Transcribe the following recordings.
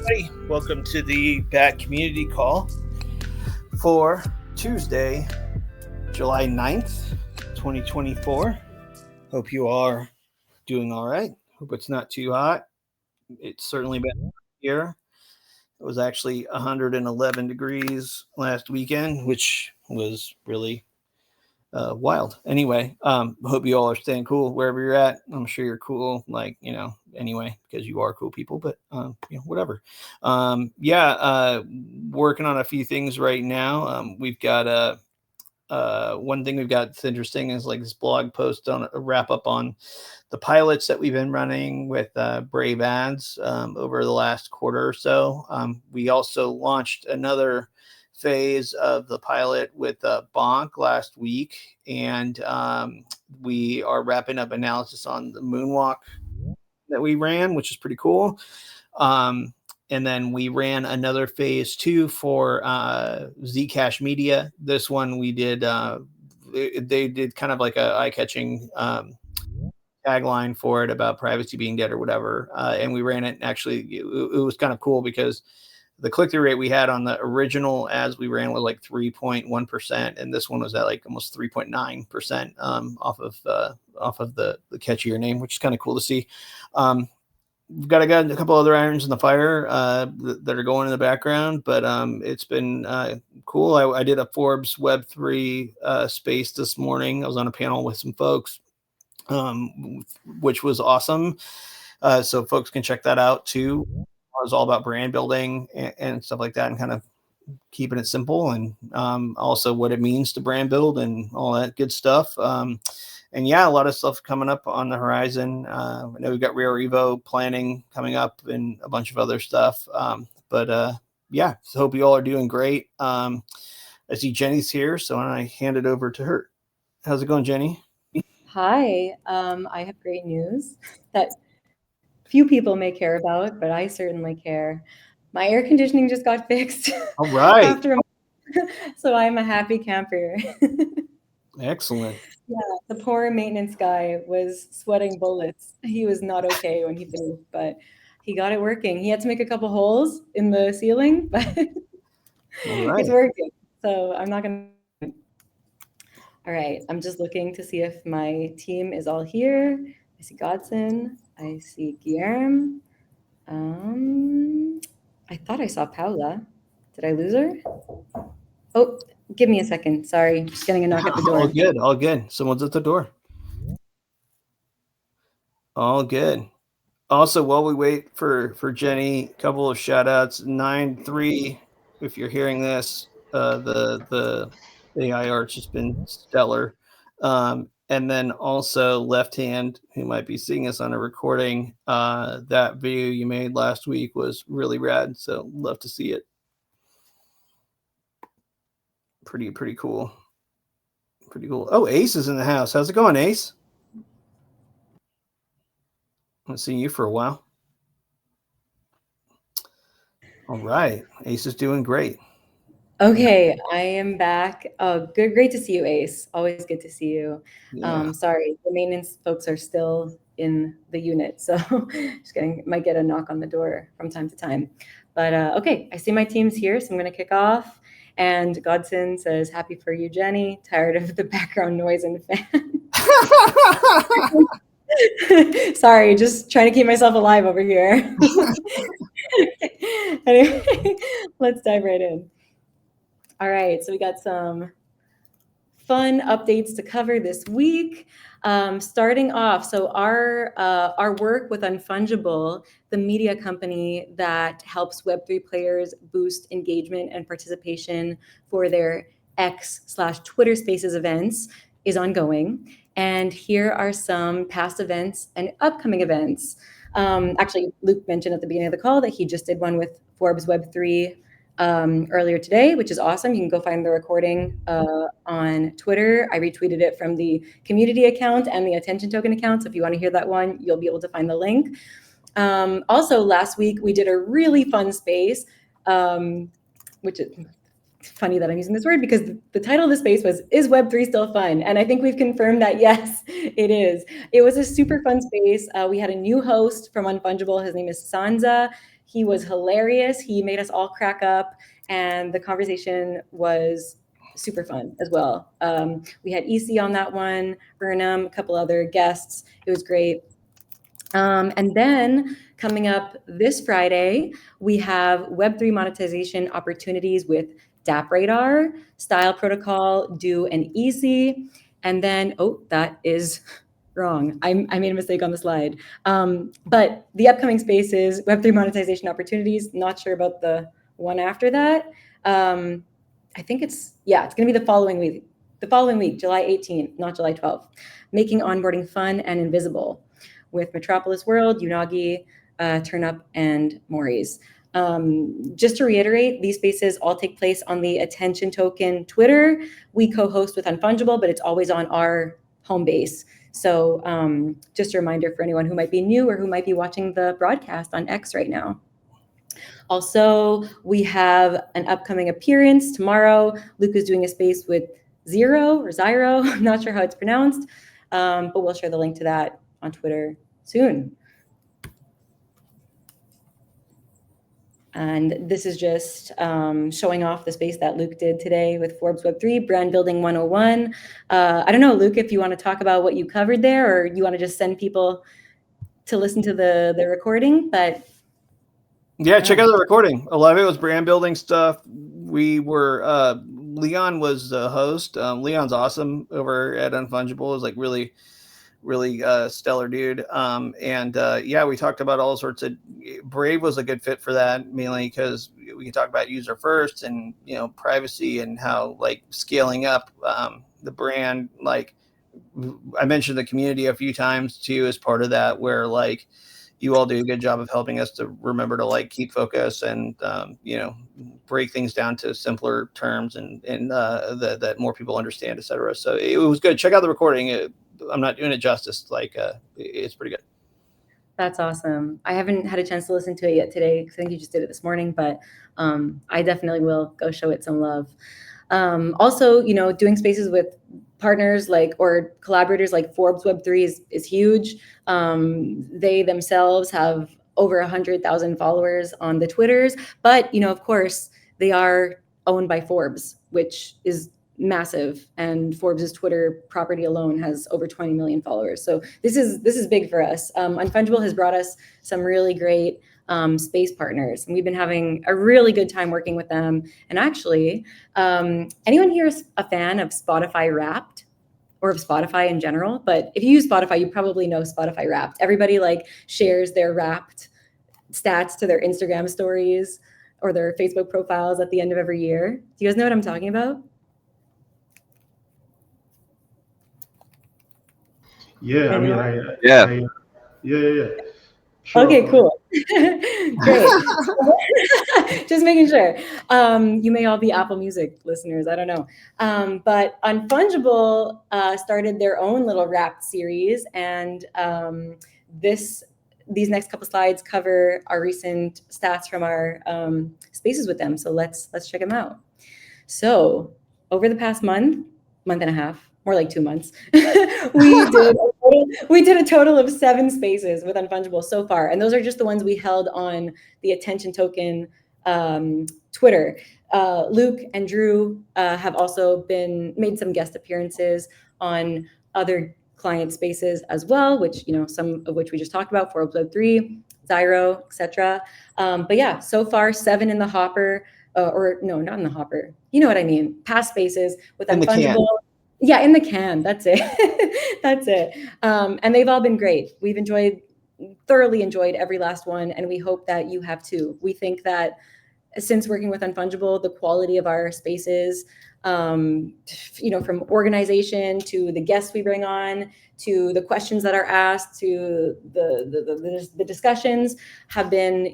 everybody. Welcome to the Bat Community Call for Tuesday, July 9th, 2024. Hope you are doing all right. Hope it's not too hot. It's certainly been here. It was actually 111 degrees last weekend, which was really wild. Anyway, hope you all are staying cool wherever you're at. I'm sure you're cool, anyway, because you are cool people, but, whatever. Working on a few things right now. We've got one thing we've got that's interesting is like this blog post on a wrap up on the pilots that we've been running with Brave Ads over the last quarter or so. We also launched another phase of the pilot with Bonk last week, and we are wrapping up analysis on the moonwalk that we ran, which is pretty cool. And then we ran another phase 2 for Zcash Media. This one we did, they did kind of like a eye-catching tagline for it about privacy being dead or whatever. And we ran it, actually, it was kind of cool because the click-through rate we had on the original ads we ran was like 3.1%, and this one was at like almost 3.9% off of the catchier name, which is kind of cool to see. We've got a couple other irons in the fire that are going in the background, but it's been cool. I did a Forbes Web3 space this morning. I was on a panel with some folks, which was awesome. So folks can check that out too. It was all about brand building and stuff like that, and kind of keeping it simple, and also what it means to brand build and all that good stuff. And yeah, a lot of stuff coming up on the horizon. I know we've got Rare Evo planning coming up and a bunch of other stuff. So hope you all are doing great. I see Jenny's here, so I hand it over to her. How's it going, Jenny? Hi, I have great news that few people may care about, but I certainly care. My air conditioning just got fixed. All right. So I'm a happy camper. Excellent. Yeah, the poor maintenance guy was sweating bullets. He was not okay when he finished, but he got it working. He had to make a couple holes in the ceiling, but it's working. So I'm not going to. All right, I'm just looking to see if my team is all here. I see Godson. I see Guillermo. I thought I saw Paula. Did I lose her? Oh, give me a second. Sorry, just getting a knock at the door. All good. Someone's at the door. All good. Also, while we wait for Jenny, a couple of shout outs. 9-3, if you're hearing this, the AI art's just been stellar. And then also Left Hand, who might be seeing us on a recording, that video you made last week was really rad. So love to see it. Pretty cool. Pretty cool. Oh, Ace is in the house. How's it going, Ace? I haven't seen you for a while. All right. Ace is doing great. Okay, I am back. Great to see you, Ace. Always good to see you. Yeah. Sorry, the maintenance folks are still in the unit, so might get a knock on the door from time to time. But okay, I see my team's here, so I'm going to kick off. And Godson says, "Happy for you, Jenny. Tired of the background noise and fan." Sorry, just trying to keep myself alive over here. Anyway, let's dive right in. All right, so we got some fun updates to cover this week. Starting off, so our work with Unfungible, the media company that helps Web3 players boost engagement and participation for their X/Twitter Spaces events, is ongoing. And here are some past events and upcoming events. Actually, Luke mentioned at the beginning of the call that he just did one with Forbes Web3 earlier today, which is awesome. You can go find the recording on Twitter. I retweeted it from the community account and the attention token account. So if you want to hear that one, you'll be able to find the link. Also, last week we did a really fun space, which is funny that I'm using this word because the title of the space was, is Web3 still fun? And I think we've confirmed that, yes, it is. It was a super fun space. We had a new host from Unfungible. His name is Sansa. He was hilarious. He made us all crack up, and the conversation was super fun as well. We had EC on that one, Burnham, a couple other guests. It was great. And then coming up this Friday, we have Web3 monetization opportunities with DappRadar, Style Protocol, Do, and Easy. And then, oh, that is wrong. I made a mistake on the slide. But the upcoming spaces, Web3 monetization opportunities, not sure about the one after that. I think it's going to be the following week, July 18th, not July 12th. Making onboarding fun and invisible with Metropolis World, Unagi, Turnup, and Maury's. Just to reiterate, these spaces all take place on the Attention Token Twitter. We co-host with Unfungible, but it's always on our home base. So just a reminder for anyone who might be new or who might be watching the broadcast on X right now. Also, we have an upcoming appearance tomorrow. Luke is doing a space with Zero. I'm not sure how it's pronounced, but we'll share the link to that on Twitter soon. And this is just showing off the space that Luke did today with Forbes Web3, Brand Building 101. I don't know, Luke, if you want to talk about what you covered there, or you want to just send people to listen to the recording, but... Yeah, check out the recording. A lot of it was brand building stuff. We were, Leon was the host. Leon's awesome over at Unfungible. Is like really stellar dude. Yeah, we talked about all sorts of, Brave was a good fit for that, mainly because we can talk about user first and, privacy and how like scaling up the brand. Like I mentioned the community a few times too, as part of that, where like you all do a good job of helping us to remember to like keep focus and, break things down to simpler terms and that more people understand, et cetera. So it was good. Check out the recording. I'm not doing it justice. Like it's pretty good. That's awesome. I haven't had a chance to listen to it yet today because I think you just did it this morning, but I definitely will go show it some love. Also, doing spaces with partners or collaborators like Forbes Web3 is huge. They themselves have over 100,000 followers on the Twitters, but of course they are owned by Forbes, which is massive, and Forbes' Twitter property alone has over 20 million followers. So this is big for us. Unfungible has brought us some really great space partners, and we've been having a really good time working with them. And actually, anyone here is a fan of Spotify Wrapped or of Spotify in general? But if you use Spotify, you probably know Spotify Wrapped. Everybody shares their Wrapped stats to their Instagram stories or their Facebook profiles at the end of every year. Do you guys know what I'm talking about? Yeah, yeah. Sure. Okay, cool. Great. Just making sure. You may all be Apple Music listeners. I don't know. But Unfungible started their own little Wrapped series, and these next couple slides cover our recent stats from our spaces with them. So let's check them out. So over the past month and a half, more like 2 months, we did a total of 7 spaces with Unfungible so far. And those are just the ones we held on the Attention Token Twitter. Luke and Drew have also made some guest appearances on other client spaces as well, which, some of which we just talked about, Forbes Web3, Zyro, etc. But yeah, so far 7 in the hopper, or no, not in the hopper. You know what I mean? Past spaces with Unfungible. Yeah, in the can. That's it. That's it. And they've all been great. We've thoroughly enjoyed every last one, and we hope that you have too. We think that since working with Unfungible, the quality of our spaces, from organization to the guests we bring on, to the questions that are asked, to the discussions have been,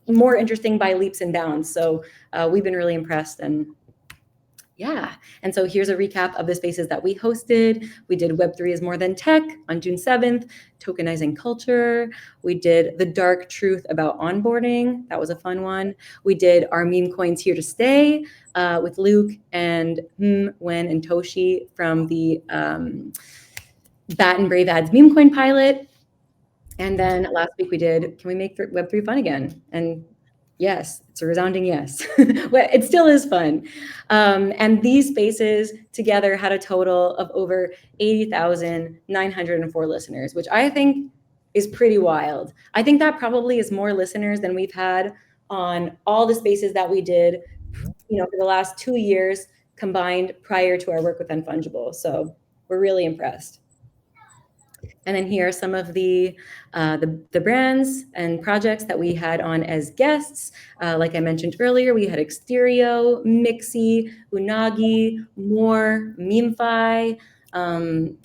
more interesting by leaps and bounds. So we've been really impressed, and Yeah. And so here's a recap of the spaces that we hosted. We did Web3 is More Than Tech on June 7th, Tokenizing Culture. We did The Dark Truth About Onboarding. That was a fun one. We did Our Meme Coins Here to Stay with Luke and Wen and Toshi from the Bat and Brave Ads meme coin pilot. And then last week we did, can we make Web3 fun again? And yes, it's a resounding yes. Well, it still is fun. And these spaces together had a total of over 80,904 listeners, which I think is pretty wild. I think that probably is more listeners than we've had on all the spaces that we did, for the last 2 years combined prior to our work with Unfungible. So we're really impressed. And then here are some of the brands and projects that we had on as guests. Like I mentioned earlier, we had Exterio, Mixi, Unagi, More, Memefy. I'm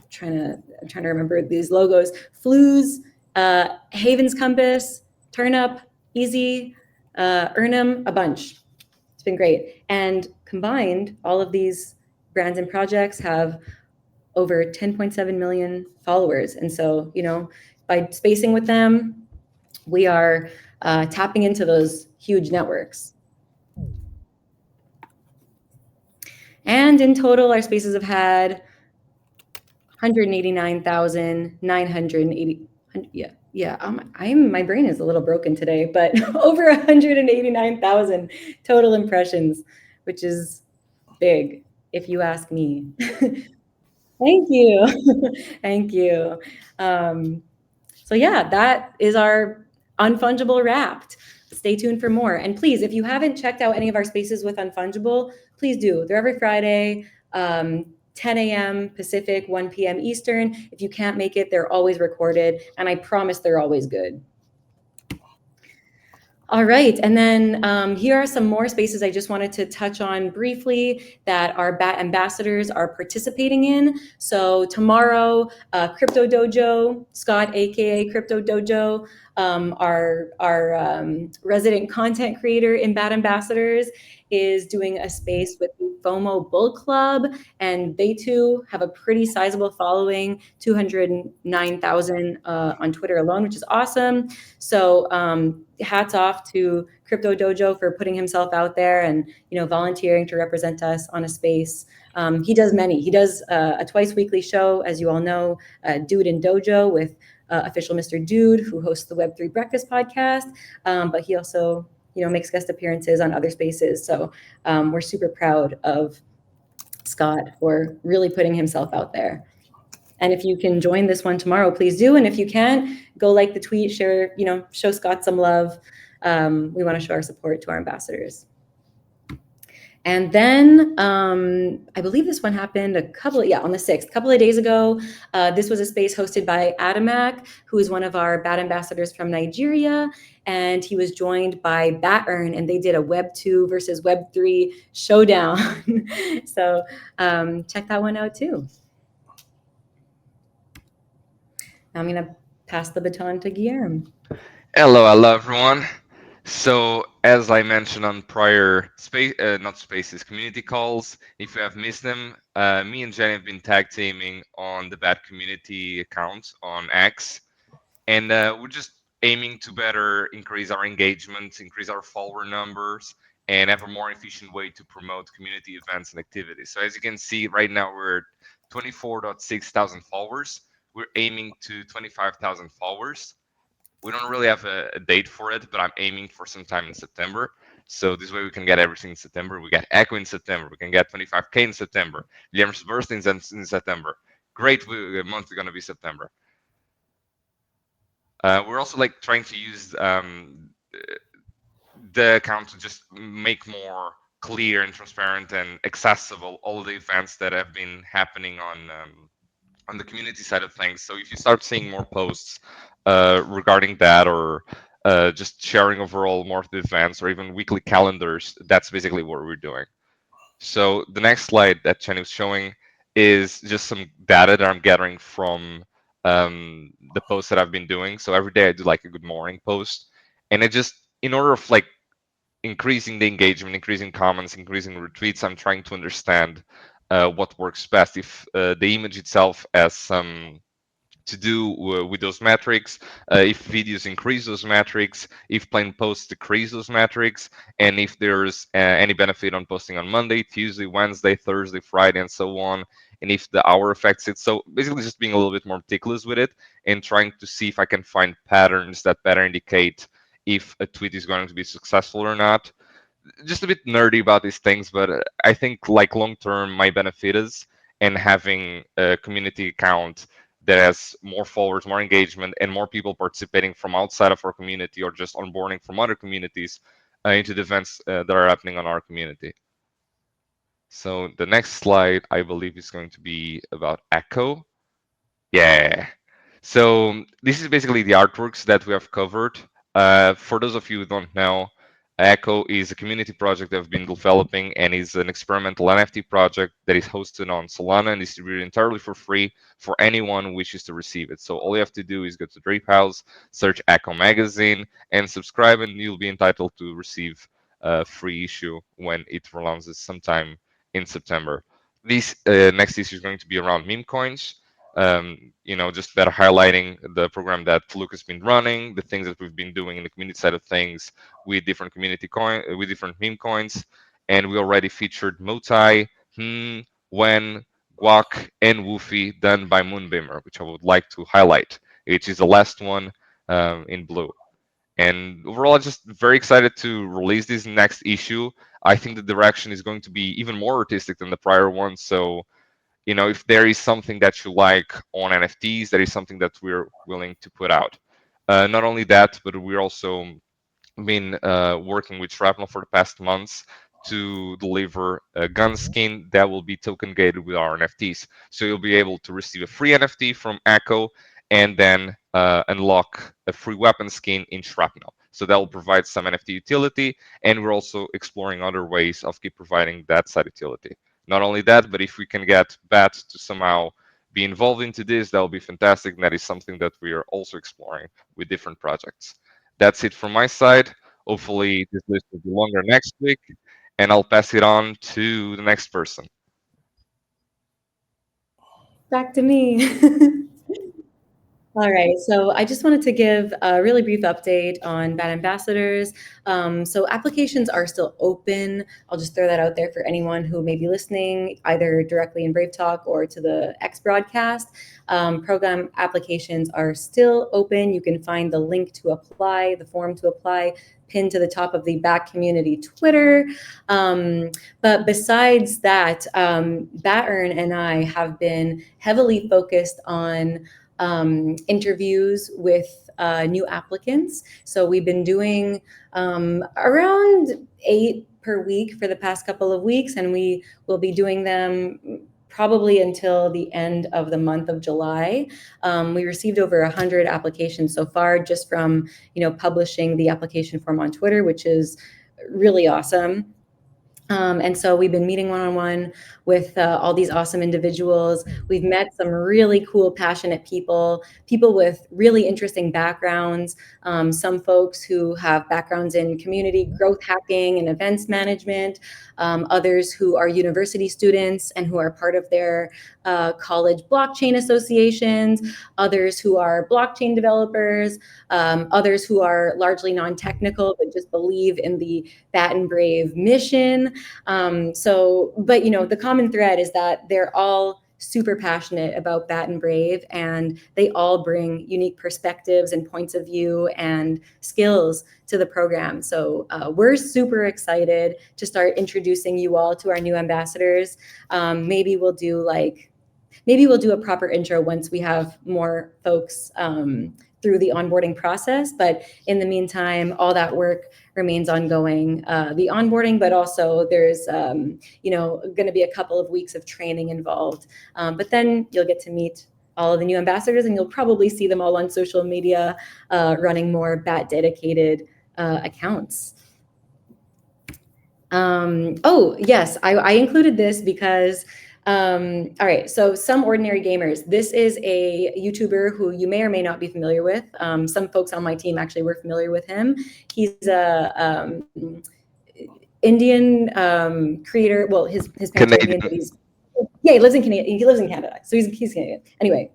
trying to remember these logos. Flues, Havens Compass, Turnup, Easy, Earnum, a bunch. It's been great. And combined, all of these brands and projects have over 10.7 million followers. And so, by spacing with them, we are tapping into those huge networks. And in total, our spaces have had 189,980. My brain is a little broken today, but over 189,000 total impressions, which is big, if you ask me. Thank you. Thank you. So yeah, that is our Unfungible Wrapped. Stay tuned for more. And please, if you haven't checked out any of our spaces with Unfungible, please do. They're every Friday, 10 a.m. Pacific, 1 p.m. Eastern. If you can't make it, they're always recorded. And I promise they're always good. All right, and then here are some more spaces I just wanted to touch on briefly that our BAT ambassadors are participating in. So tomorrow, Crypto Dojo, Scott, aka Crypto Dojo, our resident content creator in BAT ambassadors, is doing a space with the FOMO Bull Club, and they too have a pretty sizable following, 209,000 on Twitter alone, which is awesome. So hats off to Crypto Dojo for putting himself out there and volunteering to represent us on a space. He does many. He does a twice weekly show, as you all know, Dude and Dojo with official Mr. Dude, who hosts the Web3 Breakfast podcast. But he also makes guest appearances on other spaces. So we're super proud of Scott for really putting himself out there. And if you can join this one tomorrow, please do. And if you can't, go like the tweet, share, show Scott some love. We want to show our support to our ambassadors. And then I believe this one happened on the 6th, a couple of days ago. This was a space hosted by Adamak, who is one of our BAT ambassadors from Nigeria. And he was joined by BatEarn, and they did a Web 2 versus Web 3 showdown. So check that one out too. Now I'm going to pass the baton to Guillermo. Hello, everyone. So, as I mentioned on prior community calls, if you have missed them, me and Jenny have been tag teaming on the BAT community account on X, and we're just aiming to better increase our engagement, increase our follower numbers, and have a more efficient way to promote community events and activities. So, as you can see, right now we're at 24.6 thousand followers. We're aiming to 25,000 followers. We don't really have a date for it, but I'm aiming for sometime in September. So this way we can get everything in September. We get Echo in September. We can get 25K in September. Guillermo's birthday in September. Great month is going to be September. We're also trying to use the account to just make more clear and transparent and accessible all the events that have been happening on the community side of things. So if you start seeing more posts regarding that, or just sharing overall more of the events, or even weekly calendars, that's basically what we're doing. So the next slide that Jenny was showing is just some data that I'm gathering from the posts that I've been doing. So every day I do a good morning post, and it just, in order of increasing the engagement, increasing comments, increasing retweets. I'm trying to understand what works best. If the image itself has some to do with those metrics, if videos increase those metrics, if plain posts decrease those metrics, and if there's any benefit on posting on Monday, Tuesday, Wednesday, Thursday, Friday, and so on, and if the hour affects it. So basically just being a little bit more meticulous with it and trying to see if I can find patterns that better indicate if a tweet is going to be successful or not. Just a bit nerdy about these things, but I think like long term, my benefit is in having a community account that has more followers, more engagement, and more people participating from outside of our community or just onboarding from other communities into the events that are happening on our community. So the next slide, I believe, is going to be about Echo. Yeah. So this is basically the artworks that we have covered. For those of you who don't know, Echo is a community project that I've been developing and is an experimental NFT project that is hosted on Solana and distributed entirely for free for anyone who wishes to receive it. So all you have to do is go to Drape House, search Echo Magazine, and subscribe, and you'll be entitled to receive a free issue when it releases sometime in September. This next issue is going to be around meme coins. Just better highlighting the program that Luke has been running, the things that we've been doing in the community side of things with different with different meme coins, and we already featured Motai, Wen, Guac, and Woofy done by Moonbeamer, which I would like to highlight, which is the last one in blue. And overall, I'm just very excited to release this next issue. I think the direction is going to be even more artistic than the prior one, so if there is something that you like on NFTs, that is something that we're willing to put out. Not only that, but we're also been working with Shrapnel for the past months to deliver a gun skin that will be token gated with our NFTs. So you'll be able to receive a free NFT from Echo and then unlock a free weapon skin in Shrapnel. So that will provide some NFT utility, and we're also exploring other ways of keep providing that side utility. Not only that, but if we can get BAT to somehow be involved into this, that will be fantastic. And that is something that we are also exploring with different projects. That's it from my side. Hopefully, this list will be longer next week, and I'll pass it on to the next person. Back to me. All right, so I just wanted to give a really brief update on BAT Ambassadors. So applications are still open. I'll just throw that out there for anyone who may be listening, either directly in Brave Talk or to the X broadcast. Program applications are still open. You can find the link to apply, the form to apply, pinned to the top of the BAT community Twitter. But besides that, BatEarn and I have been heavily focused on interviews with new applicants. So we've been doing around 8 per week for the past couple of weeks, and we will be doing them probably until the end of the month of July. We received over 100 applications so far just from publishing the application form on Twitter, which is really awesome. And so we've been meeting one-on-one with all these awesome individuals. We've met some really cool, passionate people with really interesting backgrounds. Some folks who have backgrounds in community growth hacking and events management, others who are university students and who are part of their college blockchain associations, others who are blockchain developers, others who are largely non-technical but just believe in the BAT and Brave mission. But the common thread is that they're all super passionate about BAT and Brave, and they all bring unique perspectives and points of view and skills to the program. So we're super excited to start introducing you all to our new ambassadors. Maybe we'll do a proper intro once we have more folks through the onboarding process. But in the meantime, all that work remains ongoing, the onboarding, but also there's, going to be a couple of weeks of training involved. But then you'll get to meet all of the new ambassadors, and you'll probably see them all on social media running more BAT dedicated accounts. Oh, yes, I included this because all right, so Some Ordinary Gamers. This is a YouTuber who you may or may not be familiar with. Some folks on my team actually were familiar with him. He's a Indian creator. Well, his parents are Indian, but he lives in Canada. He lives in Canada, so he's Canadian. Anyway,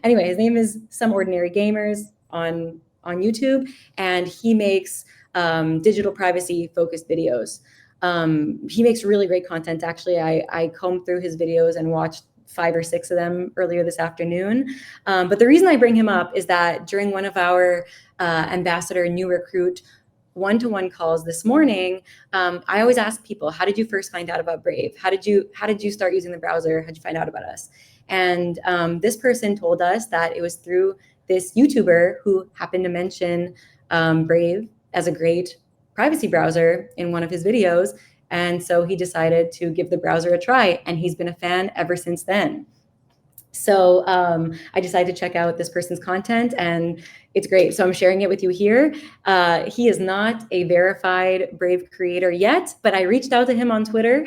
anyway, his name is Some Ordinary Gamers on YouTube, and he makes digital privacy focused videos. He makes really great content. Actually, I combed through his videos and watched 5 or 6 of them earlier this afternoon. But the reason I bring him up is that during one of our ambassador new recruit one-to-one calls this morning, I always ask people, how did you first find out about Brave? How did you start using the browser? How did you find out about us? And this person told us that it was through this YouTuber who happened to mention Brave as a great privacy browser in one of his videos. And so he decided to give the browser a try, and he's been a fan ever since then. So I decided to check out this person's content, and it's great. So I'm sharing it with you here. He is not a verified Brave creator yet, but I reached out to him on Twitter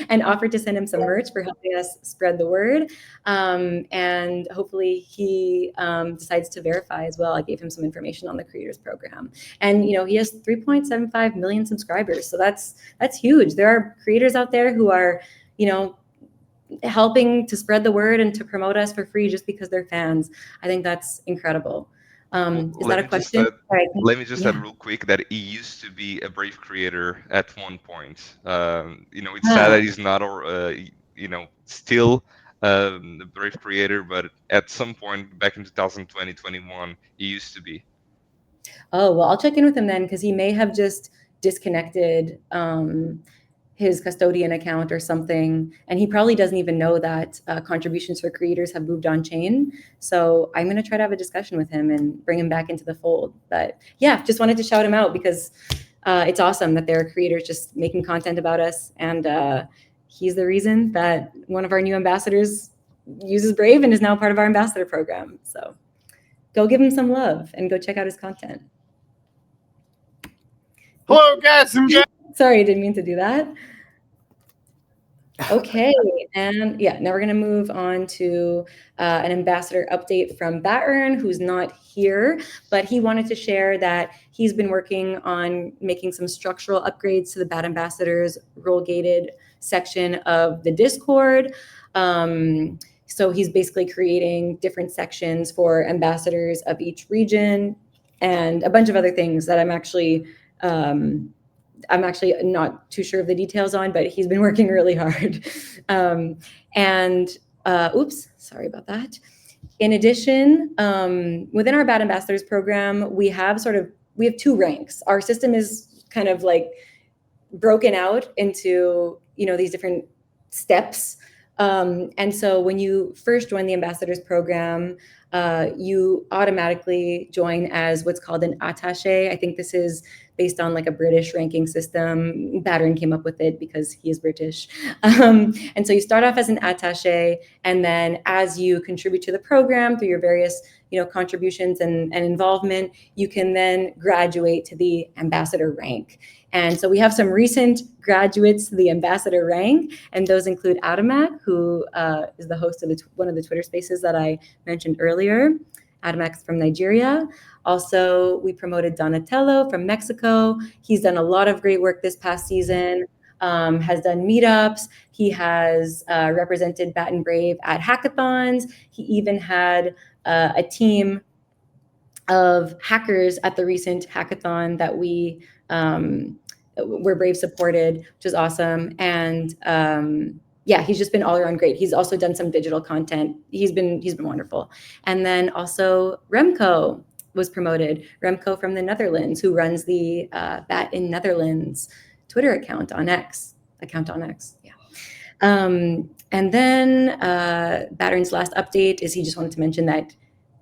and offered to send him some merch for helping us spread the word. And hopefully he decides to verify as well. I gave him some information on the creators program. And he has 3.75 million subscribers. So that's huge. There are creators out there who are, helping to spread the word and to promote us for free just because they're fans. I think that's incredible. Is that a question? Let me just add real quick that he used to be a Brave creator at one point. It's sad that he's not, still a Brave creator, but at some point back in 2020, 21, he used to be. Oh, well, I'll check in with him then, because he may have just disconnected his custodian account or something, and he probably doesn't even know that contributions for creators have moved on chain. So I'm going to try to have a discussion with him and bring him back into the fold. But yeah, just wanted to shout him out because it's awesome that there are creators just making content about us, and he's the reason that one of our new ambassadors uses Brave and is now part of our ambassador program. So go give him some love and go check out his content. Hello, guys. Sorry, I didn't mean to do that. Okay, and yeah, now we're going to move on to an ambassador update from Battern, who's not here, but he wanted to share that he's been working on making some structural upgrades to the Bat Ambassadors role-gated section of the Discord. So he's basically creating different sections for ambassadors of each region and a bunch of other things that I'm actually not too sure of the details on, but he's been working really hard. Oops, sorry about that. In addition, within our Bat Ambassadors program, we have 2 ranks. Our system is kind of like broken out into, these different steps. And so when you first join the Ambassadors program, you automatically join as what's called an attaché. I think this is based on like a British ranking system. Battern came up with it because he is British. And so you start off as an attaché, and then as you contribute to the program through your various contributions and involvement, you can then graduate to the ambassador rank. And so we have some recent graduates to the ambassador rank, and those include Adamak, who is the host of one of the Twitter spaces that I mentioned earlier. Adamak's from Nigeria. Also, we promoted Donatello from Mexico. He's done a lot of great work this past season, has done meetups. He has represented Bat and Brave at hackathons. He even had a team of hackers at the recent hackathon that where Brave supported, which is awesome. And yeah, he's just been all around great. He's also done some digital content. He's been wonderful. And then also Remco was promoted. Remco from the Netherlands, who runs the Bat in Netherlands Twitter account on X. Yeah. And then Battern's last update is he just wanted to mention that,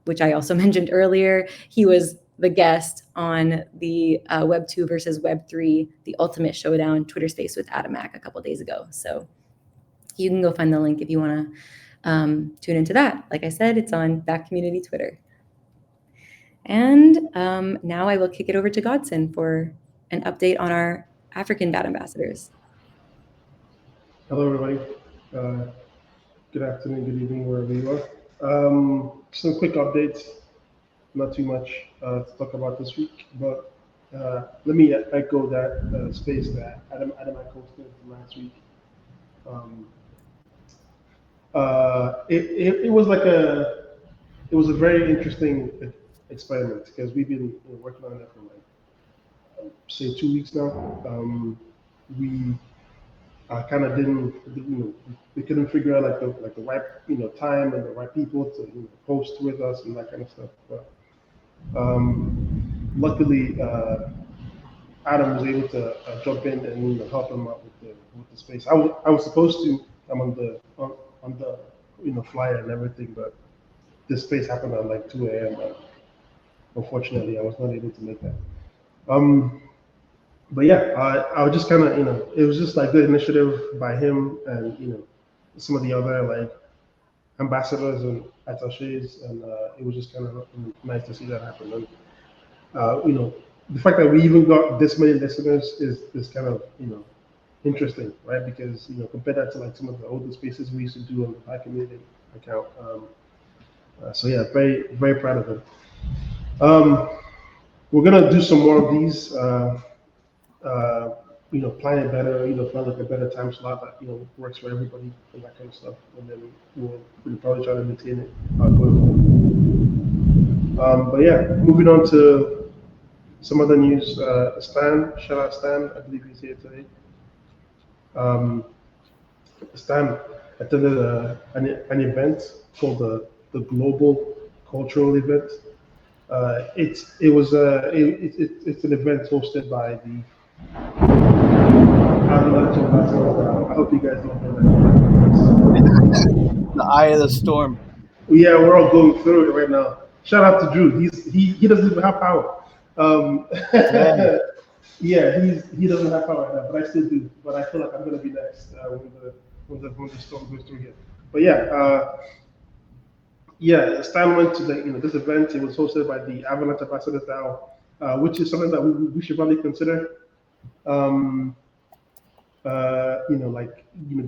which I also mentioned earlier, he was the guest on the Web 2 versus Web 3, the Ultimate Showdown Twitter space with Adamak a couple days ago. So you can go find the link if you want to tune into that. Like I said, it's on Bat Community Twitter. And now I will kick it over to Godson for an update on our African Bat Ambassadors. Hello, everybody. Good afternoon, good evening, wherever you are. Some quick updates. Not too much to talk about this week, but let me echo that space that Adam I posted last week. It was like it was a very interesting experiment because we've been working on it for like say 2 weeks now. We kind of didn't, we couldn't figure out like the right time and the right people to host with us and that kind of stuff. But luckily, Adam was able to jump in and help him out with the space. I was supposed to come on the flyer and everything, but this space happened at like 2 a.m. Unfortunately, I was not able to make that. But yeah, I was just kind of it was just like good initiative by him and some of the other like ambassadors and attachés, and it was just kind of nice to see that happen. And the fact that we even got this many listeners is kind of interesting, right? Because compare that to like some of the older spaces we used to do on the Pi Community account. So yeah, very very proud of them. We're gonna do some more of these. Plan it better. Plan like a better time slot that works for everybody and that kind of stuff. And then we'll probably try to maintain it going forward. But yeah, moving on to some other news. Stan, shout out Stan. I believe he's here today. Stan attended an event called the Global Cultural Event. It's an event hosted by the Avalanche Ambassadors. I hope you guys don't know that. The eye of the storm. Yeah, we're all going through it right now. Shout out to Drew. He doesn't even have power. Yeah, he doesn't have power right now, but I still do. But I feel like I'm gonna be next when the storm goes through here. But yeah, Stan went to this event. It was hosted by the Avalanche Ambassadors DAO, which is something that we should probably consider.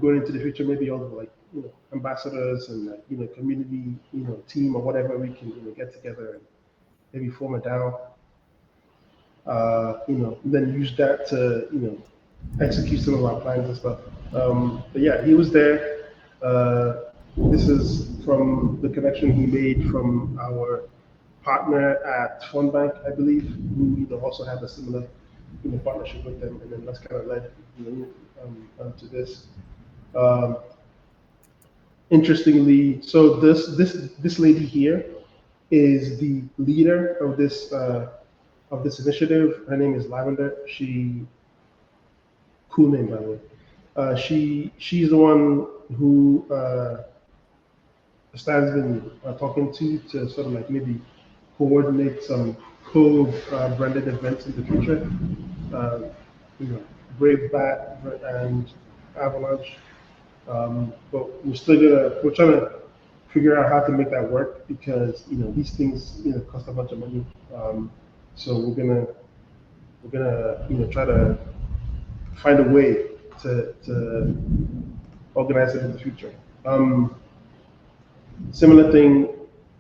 Going into the future, maybe all the ambassadors and community team or whatever, we can get together and maybe form a DAO. Then use that to execute some of our plans and stuff. But yeah, he was there. This is from the connection he made from our partner at Fundbank, I believe, who also had a similar partnership with them, and then that's kind of led to this. Interestingly, so this lady here is the leader of this initiative. Her name is Lavender. Cool name, by the way. She's the one who Stan's been talking to sort of like maybe coordinate some co-branded events in the future. Brave Bat and Avalanche. But we're trying to figure out how to make that work because these things cost a bunch of money. So we're gonna try to find a way to organize it in the future. Similar thing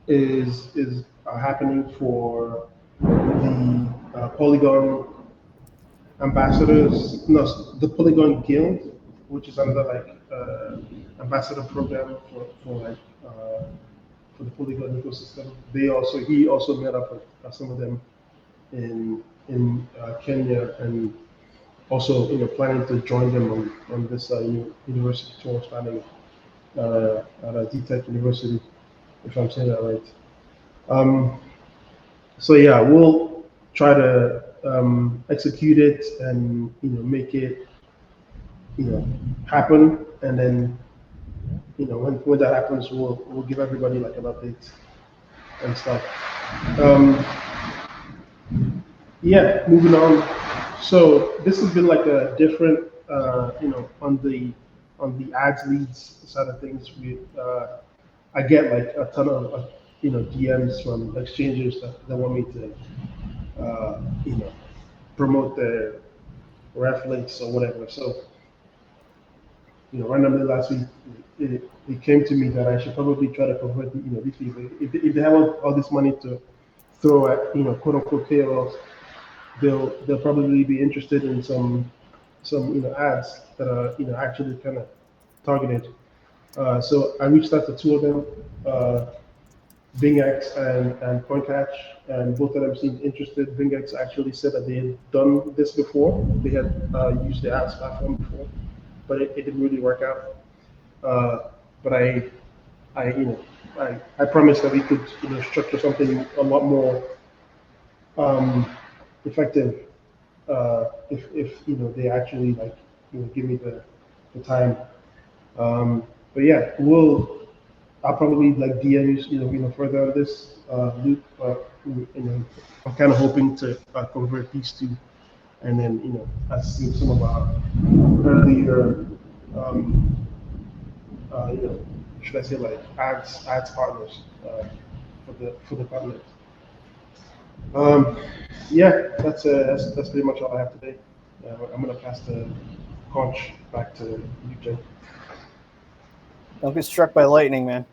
is happening for the Polygon ambassadors. No, the Polygon Guild, which is another ambassador program for the Polygon ecosystem. He also met up with some of them in Kenya, and also planning to join them on this university tour starting at a DTech University, if I'm saying that right. So yeah, we'll try to execute it and make it happen, and then when that happens, we'll give everybody like an update and stuff. Yeah, moving on. So this has been like a different, on the ads leads side of things. I get like a ton of DMs from exchanges that want me to promote their ref links or whatever. So randomly last week it came to me that I should probably try to convert these people if they have all this money to throw at quote unquote KOLs. they'll probably be interested in some ads that are actually kind of targeted. So I reached out to two of them, BingX and CoinCatch, and both of them seemed interested. BingX actually said that they had done this before. They had used the ads platform before, but it didn't really work out. But I promised that we could structure something a lot more um, effective if they actually give me the time. But yeah, I'll probably like DM further on this, Luke. But I'm kind of hoping to convert these two, and then as some of our earlier um, should I say like ads partners for the partners. Um, yeah, that's pretty much all I have today. I'm gonna pass the conch back to you, Jay. Don't get struck by lightning, man.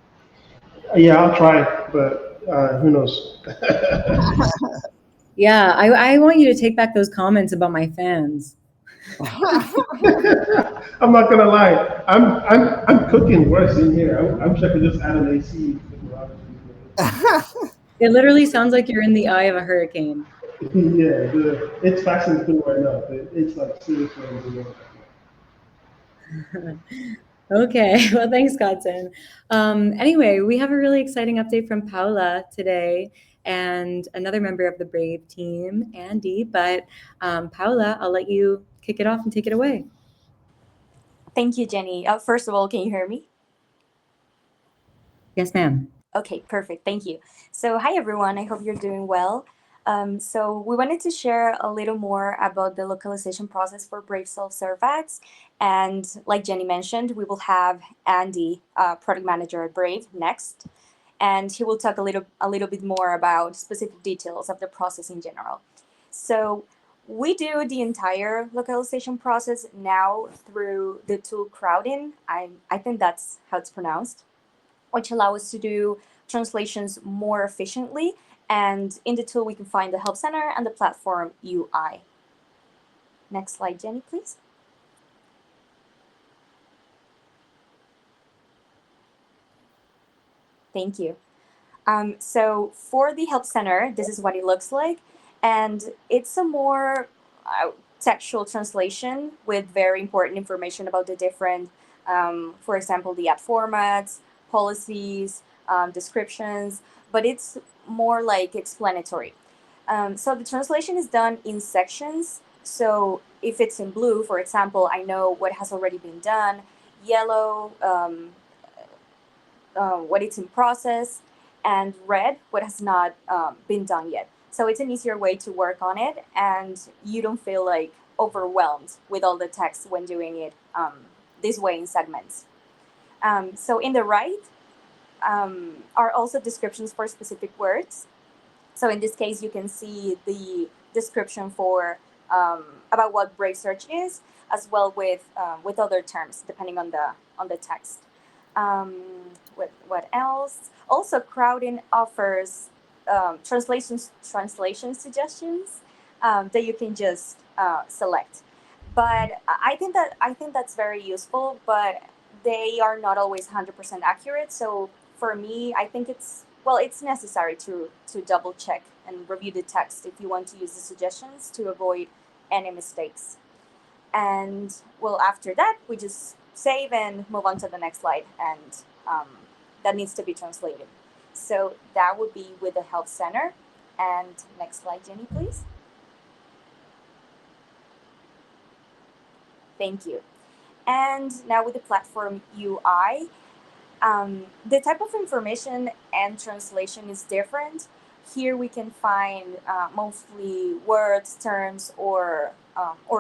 Yeah, I'll try, but who knows? Yeah, I want you to take back those comments about my fans. I'm not gonna lie. I'm cooking worse in here. I'm checking just add an AC. It literally sounds like you're in the eye of a hurricane. Yeah, it's passing through right now. It's like serious rain. Okay, well, thanks, Godson. Anyway, we have a really exciting update from Paula today and another member of the Brave team, Andy. But Paula, I'll let you kick it off and take it away. Thank you, Jenny. First of all, can you hear me? Yes, ma'am. Okay, perfect. Thank you. So, hi, everyone. I hope you're doing well. So we wanted to share a little more about the localization process for Brave self-serve ads. And like Jenny mentioned, we will have Andy, product manager at Brave, next. And he will talk a little bit more about specific details of the process in general. So we do the entire localization process now through the tool Crowdin. I think that's how it's pronounced, which allow us to do translations more efficiently. And in the tool, we can find the Help Center and the platform UI. Next slide, Jenny, please. Thank you. So for the Help Center, this is what it looks like. And it's a more textual translation with very important information about the different, for example, the ad formats, policies, descriptions, but it's more like explanatory. So the translation is done in sections. So if it's in blue, for example, I know what has already been done, yellow, what it's in process, and red, what has not been done yet. So it's an easier way to work on it, and you don't feel like overwhelmed with all the text when doing it this way in segments. So in the right are also descriptions for specific words. So in this case, you can see the description for about what Brave Search is, as well with other terms depending on the text. What else? Also, Crowdin offers translation suggestions that you can just select. But I think that's very useful, but they are not always 100% accurate. So for me, I think it's necessary to double check and review the text if you want to use the suggestions to avoid any mistakes. And after that, we just save and move on to the next slide, and that needs to be translated. So that would be with the Help Center. And next slide, Jenny, please. Thank you. And now with the platform UI, the type of information and translation is different. Here we can find mostly words, terms, or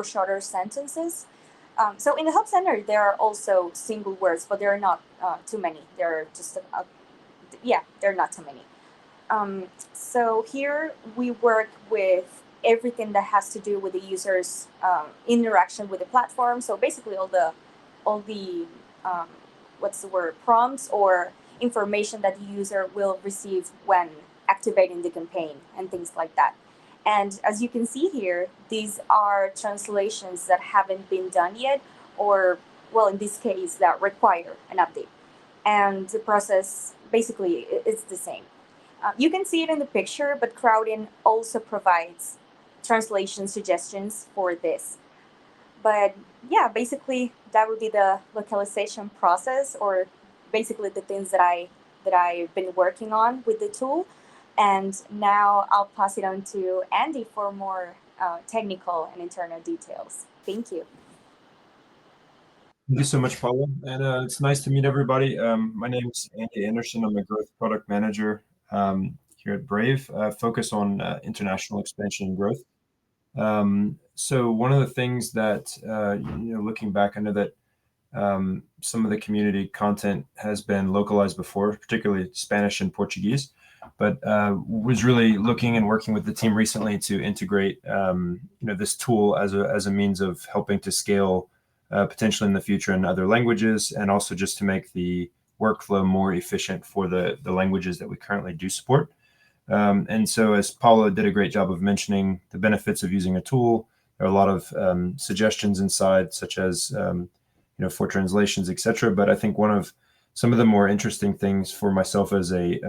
shorter sentences. So in the Help Center, there are also single words, but there are not too many. There are just, there are not too many. So here we work with everything that has to do with the user's interaction with the platform. So basically all the prompts or information that the user will receive when activating the campaign and things like that. And as you can see here, these are translations that haven't been done yet, or, well, in this case, that require an update. And the process basically is the same. You can see it in the picture, but Crowdin also provides translation suggestions for this. But yeah, basically that would be the localization process, or basically the things that I've been working on with the tool. And now I'll pass it on to Andy for more technical and internal details. Thank you. Thank you so much, Paula. And it's nice to meet everybody. My name is Andy Anderson. I'm a growth product manager here at Brave, focus on international expansion and growth. So one of the things that, looking back, I know that some of the community content has been localized before, particularly Spanish and Portuguese, but was really looking and working with the team recently to integrate, this tool as a means of helping to scale potentially in the future in other languages, and also just to make the workflow more efficient for the languages that we currently do support. And so, as Paula did a great job of mentioning the benefits of using a tool, there are a lot of suggestions inside, such as for translations, etc. But I think one of some of the more interesting things for myself as a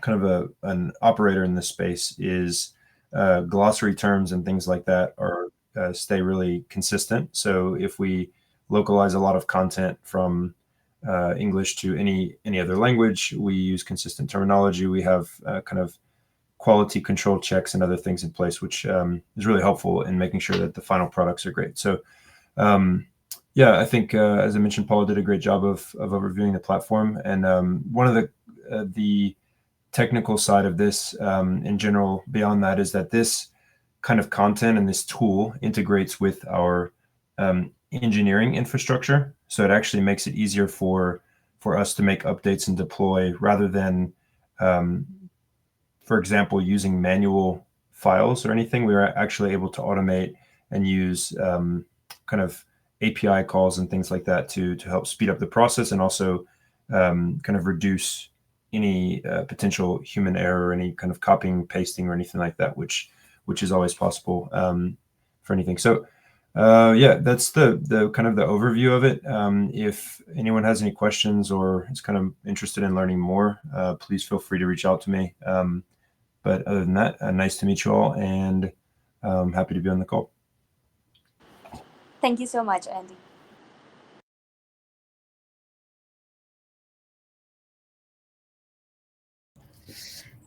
kind of an operator in this space is glossary terms and things like that are stay really consistent. So if we localize a lot of content from English to any other language, we use consistent terminology. We have kind of quality control checks and other things in place, which is really helpful in making sure that the final products are great. So I think as I mentioned, Paula did a great job of overviewing the platform. And one of the technical side of this in general beyond that is that this kind of content and this tool integrates with our engineering infrastructure. So it actually makes it easier for us to make updates and deploy rather than, for example, using manual files or anything. We are actually able to automate and use kind of API calls and things like that to help speed up the process, and also kind of reduce any potential human error or any kind of copying, pasting, or anything like that, which is always possible for anything. So that's the kind of the overview of it. If anyone has any questions or is kind of interested in learning more, please feel free to reach out to me. But other than that, nice to meet you all, and happy to be on the call. Thank you so much, Andy.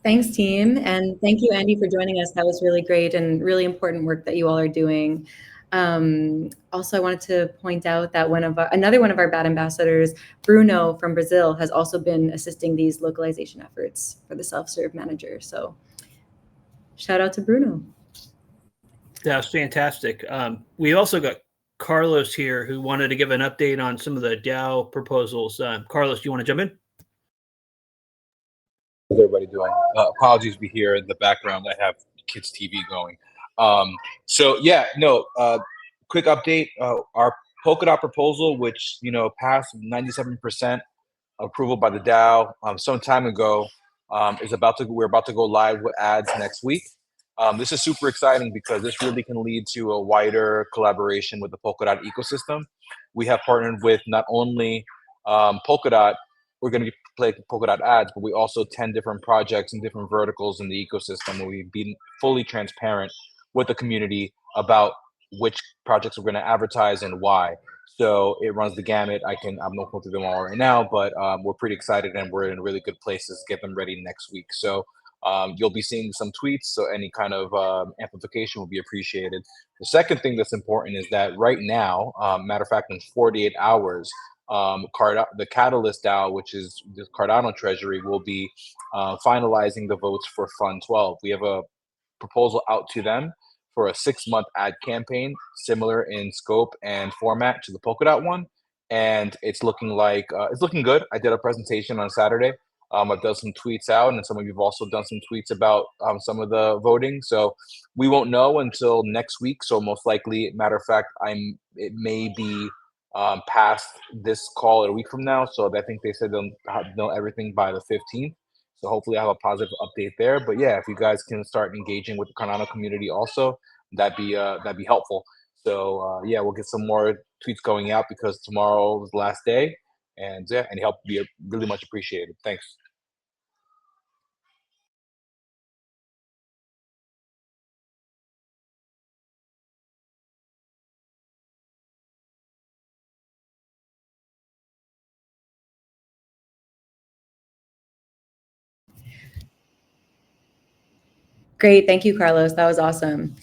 Thanks, team. And thank you, Andy, for joining us. That was really great and really important work that you all are doing. Also, I wanted to point out that another one of our BAT ambassadors, Bruno from Brazil, has also been assisting these localization efforts for the self-serve manager. So shout out to Bruno. That's fantastic. We also got Carlos here who wanted to give an update on some of the DAO proposals. Carlos, do you want to jump in? How's everybody doing? Apologies, we hear in the background I have kids' TV going. Quick update. Our Polkadot proposal, which passed 97% approval by the DAO some time ago, we're about to go live with ads next week. This is super exciting because this really can lead to a wider collaboration with the Polkadot ecosystem. We have partnered with not only Polkadot, we're going to play Polkadot ads, but we also 10 different projects and different verticals in the ecosystem where we've been fully transparent with the community about which projects we're going to advertise and why. So it runs the gamut. I'm not going through them all right now, but we're pretty excited and we're in really good places to get them ready next week. So you'll be seeing some tweets, so any kind of amplification will be appreciated. The second thing that's important is that right now, matter of fact, in 48 hours, the Catalyst DAO, which is the Cardano Treasury, will be finalizing the votes for Fund 12. We have a proposal out to them for a 6-month ad campaign, similar in scope and format to the Polkadot one, and it's looking good. I did a presentation on Saturday. I've done some tweets out, and some of you have also done some tweets about some of the voting. So we won't know until next week. So most likely, matter of fact, it may be past this call a week from now. So I think they said they'll know everything by the 15th. So hopefully I have a positive update there. But yeah, if you guys can start engaging with the Cardano community also, that'd be helpful. So yeah, we'll get some more tweets going out because tomorrow is the last day, and yeah, any help would be really much appreciated. Thanks. Great, thank you, Carlos. That was awesome.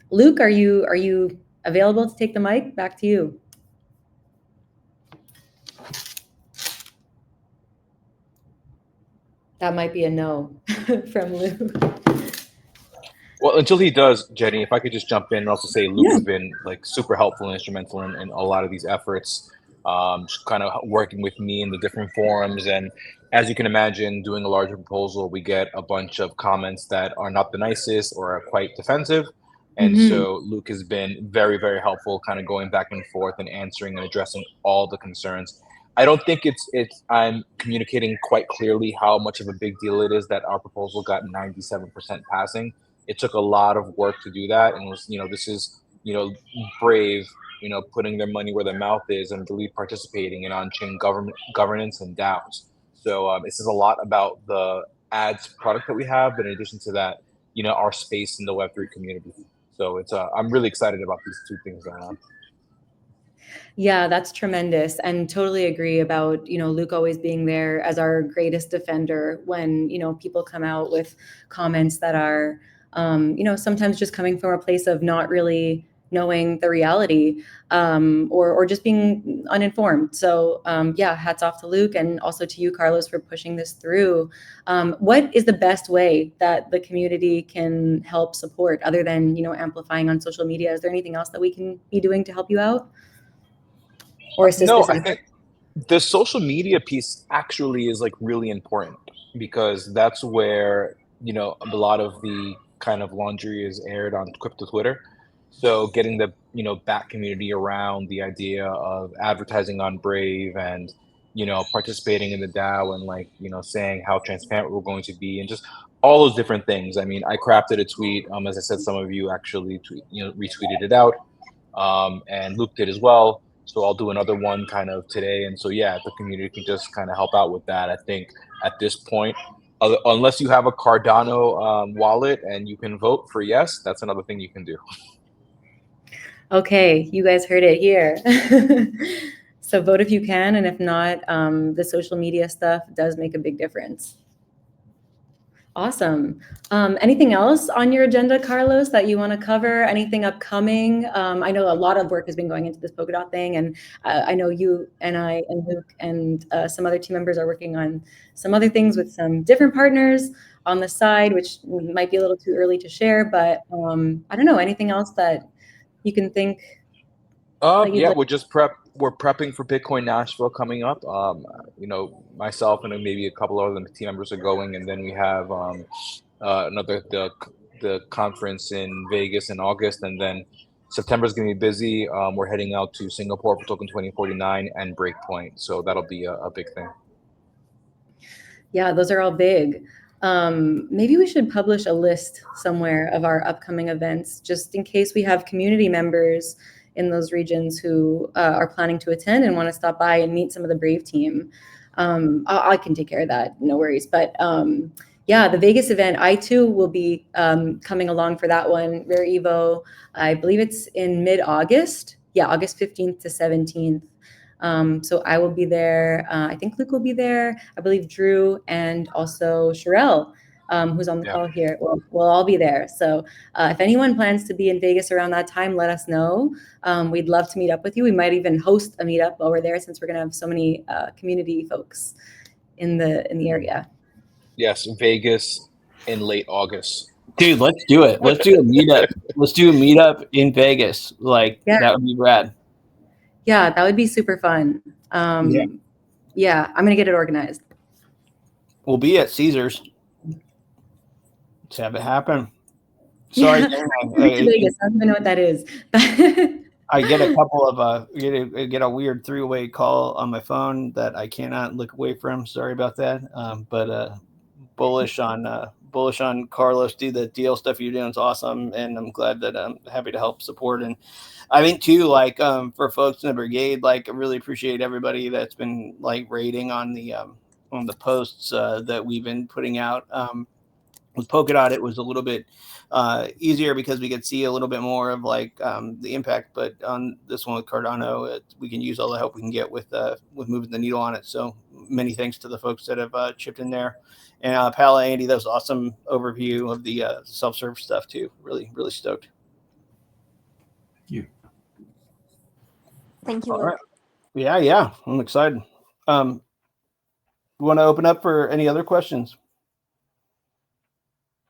Luke, are you available to take the mic? Back to you. That might be a no from Luke. Well, until he does, Jenny, if I could just jump in and also say Luke has been like super helpful and instrumental in a lot of these efforts, just kind of working with me in the different forums. And as you can imagine, doing a larger proposal, we get a bunch of comments that are not the nicest or are quite defensive. And so Luke has been very, very helpful, kind of going back and forth and answering and addressing all the concerns. I don't think I'm communicating quite clearly how much of a big deal it is that our proposal got 97% passing. It took a lot of work to do that, and it was, this is, Brave, putting their money where their mouth is and really participating in on-chain governance and DAOs. So this is a lot about the ads product that we have, but in addition to that, our space in the Web3 community. So I'm really excited about these two things going on. Yeah, that's tremendous, and totally agree about, Luke always being there as our greatest defender when, people come out with comments that are, sometimes just coming from a place of not really knowing the reality, or just being uninformed. So yeah, hats off to Luke, and also to you, Carlos, for pushing this through. What is the best way that the community can help support other than, amplifying on social media? Is there anything else that we can be doing to help you out? Or assist No, this I think the social media piece actually is like really important because that's where, a lot of the kind of laundry is aired on crypto Twitter. So getting the, back community around the idea of advertising on Brave and, participating in the DAO and like, saying how transparent we're going to be and just all those different things. I mean, I crafted a tweet. As I said, some of you actually retweeted it out, and Luke did as well. So I'll do another one kind of today. And so, yeah, the community can just kind of help out with that. I think at this point, unless you have a Cardano wallet and you can vote for yes, that's another thing you can do. Okay, you guys heard it here. So vote if you can, and if not, the social media stuff does make a big difference. Awesome. Anything else on your agenda, Carlos, that you want to cover? Anything upcoming? I know a lot of work has been going into this Polkadot thing, and I know you and I and Luke and some other team members are working on some other things with some different partners on the side, which might be a little too early to share, but I don't know, anything else that you can think? Yeah, we're prepping for Bitcoin Nashville coming up. Myself and maybe a couple of other team members are going, and then we have the conference in Vegas in August, and then September is going to be busy. We're heading out to Singapore for Token 2049 and Breakpoint, so that'll be a big thing. Yeah, those are all big. Maybe we should publish a list somewhere of our upcoming events, just in case we have community members in those regions who are planning to attend and want to stop by and meet some of the Brave team. I can take care of that, no worries. But yeah, the Vegas event, I too will be coming along for that one, Rare Evo. I believe it's in mid-August. Yeah, August 15th to 17th. So I will be there. I think Luke will be there. I believe Drew and also Sherelle, who's on the call here. We'll all be there. So if anyone plans to be in Vegas around that time, let us know. We'd love to meet up with you. We might even host a meetup while we're there, since we're going to have so many community folks in the area. Yes, Vegas in late August. Dude, let's do it. Let's do a meetup. Let's do a meetup in Vegas. That would be rad. Yeah, that would be super fun. Yeah, I'm going to get it organized. We'll be at Caesars. Let's have it happen. Sorry. Vegas. I don't even know what that is. I get a couple of get a weird 3-way call on my phone that I cannot look away from. Sorry about that. But bullish on Carlos. Do the deal stuff you're doing is awesome, and I'm glad that I'm happy to help support. And I think too, like for folks in the brigade, like I really appreciate everybody that's been like rating on the posts that we've been putting out. With Polkadot, it was a little bit easier because we could see a little bit more of like the impact. But on this one with Cardano, we can use all the help we can get with moving the needle on it. So many thanks to the folks that have chipped in there. And Pala, Andy, that was awesome overview of the self-serve stuff too. Really, really stoked. Thank you. Thank you, All Luke. right. Yeah, I'm excited. We want to open up for any other questions?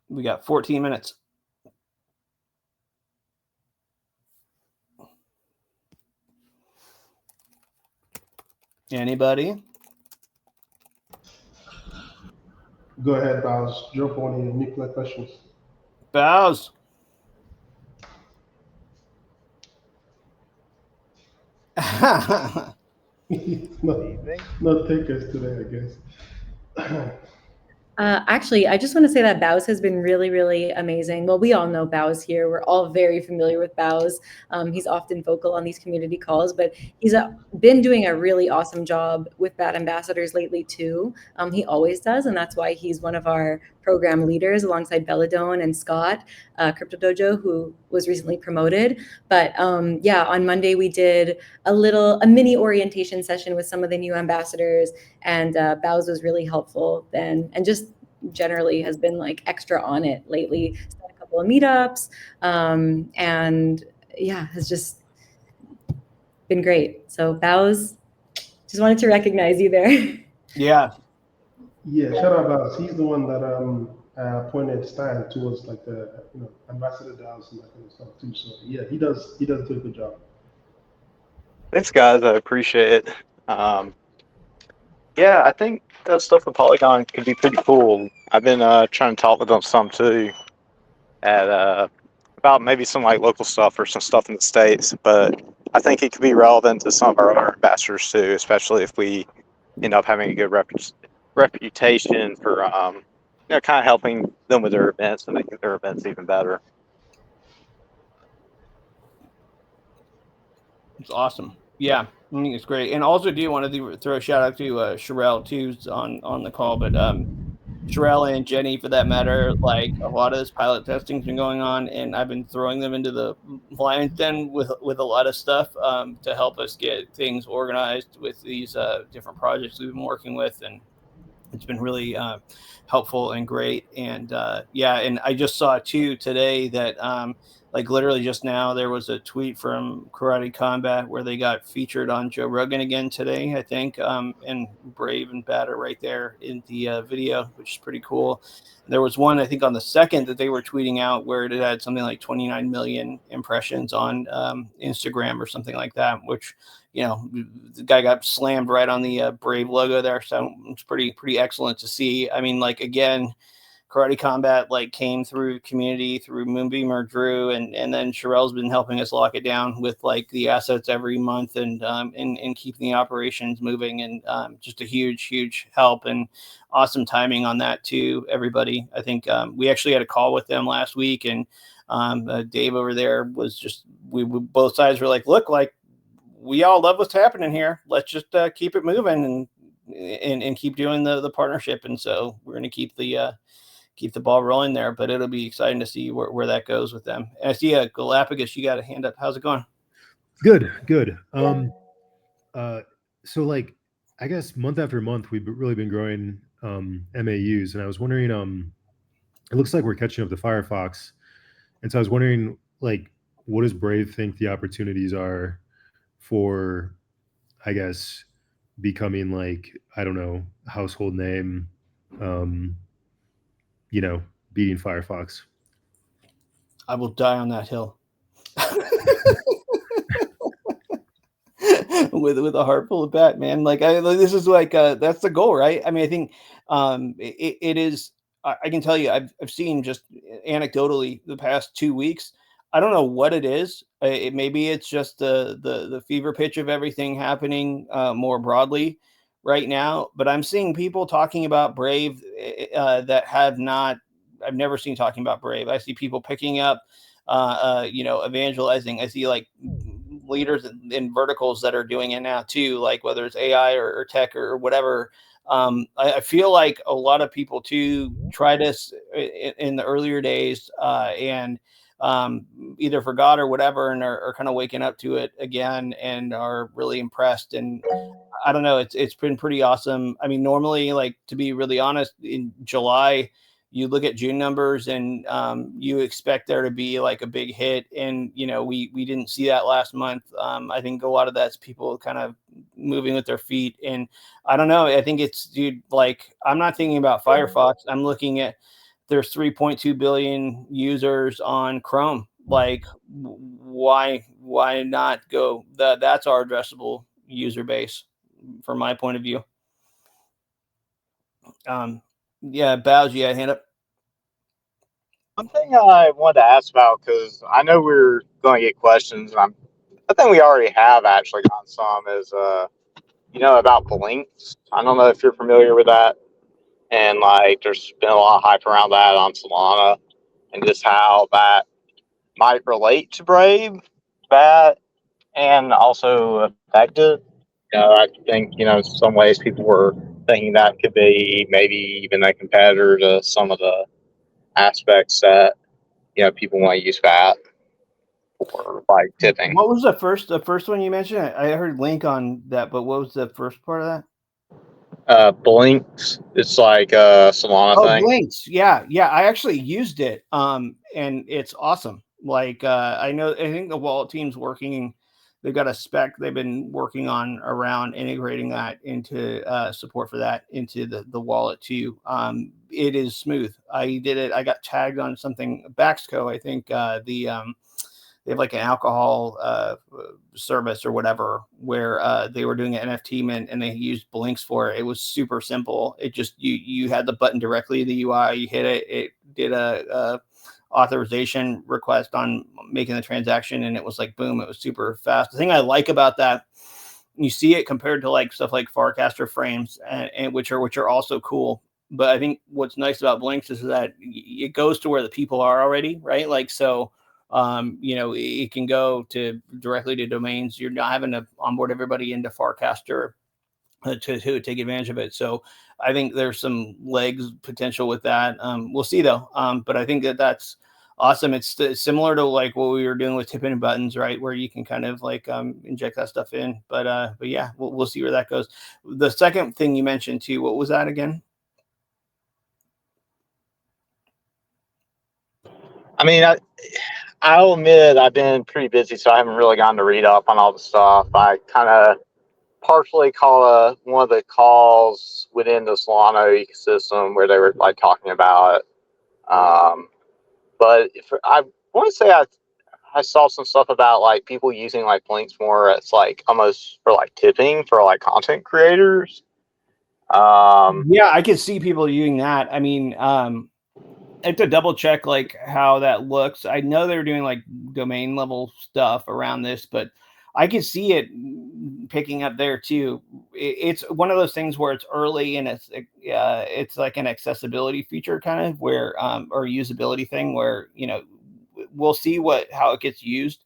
We got 14 minutes. Anybody? Go ahead, Bows. Jump on any nuclear questions. Bows. not takers today, I guess. Actually, I just want to say that Bows has been really, really amazing. Well, we all know Bows here. We're all very familiar with Bows. He's often vocal on these community calls, but he's been doing a really awesome job with BAT ambassadors lately too. He always does, and that's why he's one of our program leaders alongside Belladone and Scott, Crypto Dojo, who was recently promoted. But yeah, on Monday we did a mini orientation session with some of the new ambassadors, and Bows was really helpful then, and just generally has been like extra on it lately. He's done a couple of meetups, and yeah, has just been great. So Bows, just wanted to recognize you there. Yeah. Yeah, shout out Bows. He's the one that pointed Stan towards like the ambassador DAOs and that kind of stuff too. So yeah, he does do a good job. Thanks, guys. I appreciate it. Yeah, I think that stuff with Polygon could be pretty cool. I've been trying to talk with them some too, about maybe some like local stuff or some stuff in the States. But I think it could be relevant to some of our other ambassadors too, especially if we end up having a good reputation for kind of helping them with their events and making their events even better. It's awesome. Yeah, I think it's great. And also do want to throw a shout out to Sherelle too on the call, but Sherelle and Jenny for that matter, like a lot of this pilot testing's been going on, and I've been throwing them into the lion's den with a lot of stuff to help us get things organized with these different projects we've been working with, and it's been really helpful and great. And yeah, and I just saw too today that like literally just now there was a tweet from Karate Combat where they got featured on Joe Rogan again today, I think, and Brave and Bat are right there in the video, which is pretty cool. There was one, I think, on the 2nd that they were tweeting out where it had something like 29 million impressions on Instagram or something like that, which, the guy got slammed right on the Brave logo there. So it's pretty excellent to see. I mean, like, again, Karate Combat like came through community through Moonbeam or Drew, and then Sherelle's been helping us lock it down with like the assets every month and keeping the operations moving, and just a huge help and awesome timing on that too, everybody. I think we actually had a call with them last week, and Dave over there was just we both sides were like, look, like we all love what's happening here. Let's just keep it moving and keep doing the partnership, and so we're going to keep the ball rolling there, but it'll be exciting to see where that goes with them. And I see Galapagos, you got a hand up. How's it going? Good. So like, I guess month after month, we've really been growing MAUs, and I was wondering, it looks like we're catching up to Firefox. And so I was wondering, like, what does Brave think the opportunities are for, I guess, becoming like, I don't know, household name, beating Firefox? I will die on that hill. with a heart full of bat, man. Like this is like that's the goal, right? I mean, I think it is. I can tell you, I've seen just anecdotally the past 2 weeks. I don't know what it is. Maybe it's just the fever pitch of everything happening more broadly right now. But I'm seeing people talking about Brave that have not. I've never seen talking about Brave. I see people picking up, evangelizing. I see like leaders in verticals that are doing it now too, like whether it's AI or tech or whatever. I feel like a lot of people too tried this in the earlier days and either forgot or whatever, and are kind of waking up to it again and are really impressed. And I don't know, it's been pretty awesome. I mean, normally, like, to be really honest, in July, you look at June numbers and you expect there to be like a big hit. And, we didn't see that last month. I think a lot of that's people kind of moving with their feet. And I don't know. I think it's, dude, like, I'm not thinking about Firefox. I'm looking at there's 3.2 billion users on Chrome. Like, why not go? That's our addressable user base from my point of view. Yeah, Bowser, you had a hand up. One thing I wanted to ask about, because I know we're going to get questions, and I think we already have actually gotten some, is about Blinks. I don't know if you're familiar with that, and like there's been a lot of hype around that on Solana, and just how that might relate to Brave, that, and also affect it. I think in some ways people were thinking that could be maybe even a competitor to some of the aspects that people want to use VAT for, like tipping. What was the first one you mentioned? I heard Link on that, but what was the first part of that? Blinks. It's like a Solana thing. Blinks. Yeah. I actually used it. And it's awesome. Like I think the wallet team's working. They've got a spec they've been working on around integrating that into support for that into the wallet too. It is smooth. I did it. I got tagged on something, Baxco. I think they have like an alcohol service or whatever where they were doing an NFT mint and they used Blinks for it. It was super simple. It just you had the button directly in the UI. You hit it. It did a authorization request on making the transaction, and it was like boom. It was super fast. The thing I like about that, you see it compared to like stuff like Farcaster frames, and which are also cool. But I think what's nice about Blinks is that it goes to where the people are already, right? Like so. It can go to directly to domains. You're not having to onboard everybody into Farcaster to take advantage of it. So I think there's some legs potential with that. We'll see though. But I think that's awesome. It's similar to like what we were doing with tip in buttons, right? Where you can kind of like inject that stuff in. But yeah, we'll see where that goes. The second thing you mentioned too, what was that again? I mean, I'll admit I've been pretty busy, so I haven't really gotten to read up on all the stuff. I kind of partially caught one of the calls within the Solana ecosystem where they were like talking about it. But I want to say I saw some stuff about like people using like Blinks more as like almost for like tipping for like content creators. Yeah, I could see people using that. I mean, I have to double check like how that looks. I know they were doing like domain level stuff around this, but I could see it picking up there too. It's one of those things where it's early and it's like an accessibility feature kind of where or usability thing where we'll see how it gets used.